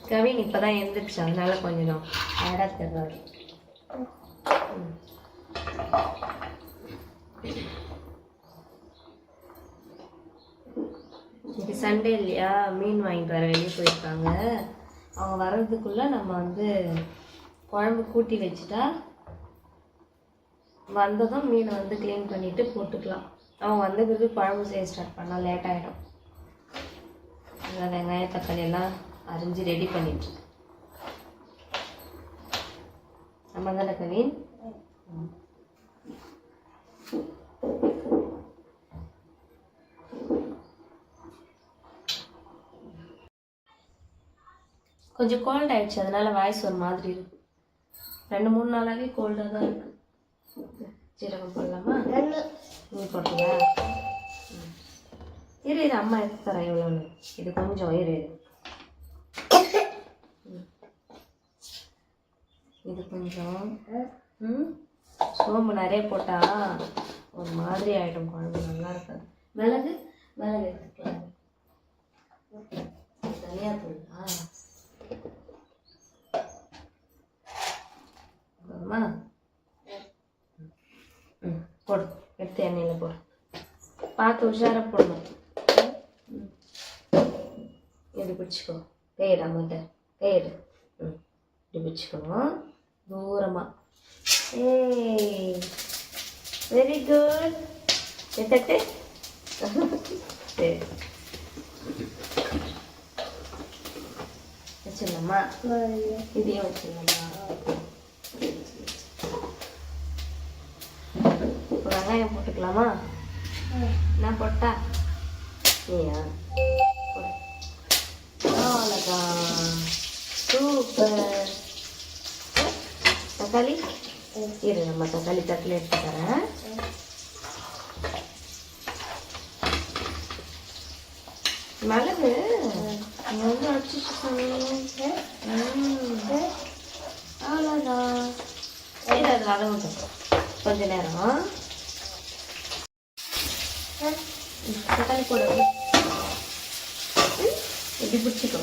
கவின் இப்போ தான் எழுந்திரிச்சு, அதனால கொஞ்சம் டயர்டாக தர்றாரு. இன்னைக்கு சண்டே இல்லையா, மீன் வாங்கிட்டு வர வெளியே போயிருக்காங்க. அவங்க வர்றதுக்குள்ளே நம்ம வந்து குழம்பு கூட்டி வச்சுட்டா வந்ததும் மீனை வந்து க்ளீன் பண்ணிவிட்டு போட்டுக்கலாம். அவங்க வந்த பிறகு குழம்பு செய்ய ஸ்டார்ட் பண்ணால் லேட் ஆகிடும். வெங்காய தக்காளி எல்லாம் அரிஞ்சு ரெடி பண்ணிட்டு நம்ம தானே கவின். கொஞ்சம் கோல்ட் ஆயிடுச்சு, அதனால வாய்ஸ் ஒரு மாதிரி இருக்கு. 2-3 நாளாவே கோல்டாக தான் இருக்கு. சீரகம் போடலாமா? நீ போட்டுங்க. இரு அம்மா எடுத்து தரேன். எவ்வளோன்னு இது கொஞ்சம் இரு. இது கொஞ்சம் சோம்பு நிறைய போட்டா ஒரு மாதிரி ஆகிடும், குழம்பு நல்லா இருக்காது. மிளகு எடுத்துக்கலாம். தனியாக தூளா போதுமா? போடு, எடுத்து எண்ணெயில் போடு. பார்த்து உஷாராக போடணும். இப்படி பிடிச்சிக்கோ. கையிடு அம்மாட்ட, கையிடு. இப்படி பிடிச்சிக்கணும் தூரமாக. Very good. எத்தட்டு சரி வச்சிடலாமா? இதையும் வச்சிடலாமா? வெங்காயம் போட்டுக்கலாமா? நான் போட்டா நீயா? அவ்வளோதான், சூப்பர். தக்காளி இரு, நம்ம தக்காளி தட்டில் எடுத்து தரேன். மிளகு வந்து அடிச்சுட்டு சொன்னேன். அவ்வளோதான். சரி, அது வதங்கட்டும் கொஞ்ச நேரம். தக்காளி போட இப்படி பிடிச்சிக்கோ,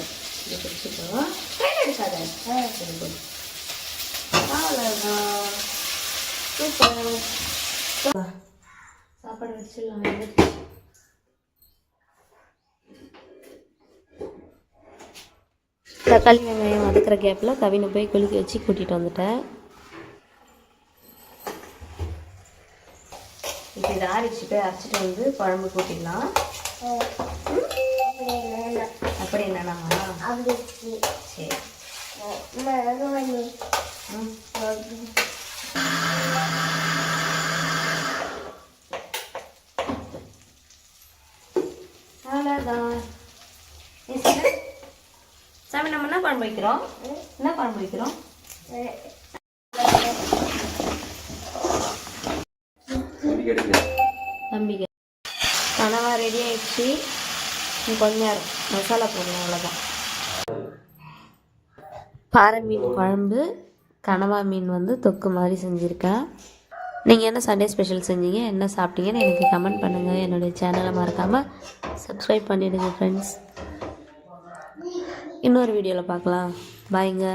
கையில் எடுக்காத. சரி போடு. அவ்வளோதான், சூப்பர். சாப்பாடு வச்சிடலாம். தக்காளி வெங்காயம் வதக்கிற கேப்பில் கவினை போய் குளிக்க வச்சு கூட்டிகிட்டு வந்துட்டேன். இப்போ இதை ஆறிச்சு போய் அரைச்சிட்டு வந்து குழம்பு கூட்டிடலாம். அப்படி என்னன்னா சரி. அவ்வளோதான். சாமி, நம்ம என்ன குழம்பு வைக்கிறோம்? என்ன குழம்பு வைக்கிறோம்? தம்பிக்கு கனவா ரெடி ஆயிடுச்சு. கொஞ்ச நேரம் மசாலா போடணும், அவ்வளோதான். பாறை மீன் குழம்பு, கனவா மீன் வந்து தொக்கு மாதிரி செஞ்சுருக்கேன். நீங்கள் என்ன சண்டே ஸ்பெஷல் செஞ்சீங்க, என்ன சாப்பிட்டீங்கன்னு எனக்கு கமெண்ட் பண்ணுங்கள். என்னுடைய சேனலை மறக்காமல் சப்ஸ்கிரைப் பண்ணிவிடுங்க ஃப்ரெண்ட்ஸ். இன்னொரு வீடியோவில் பார்க்கலாம். பாய்ங்க.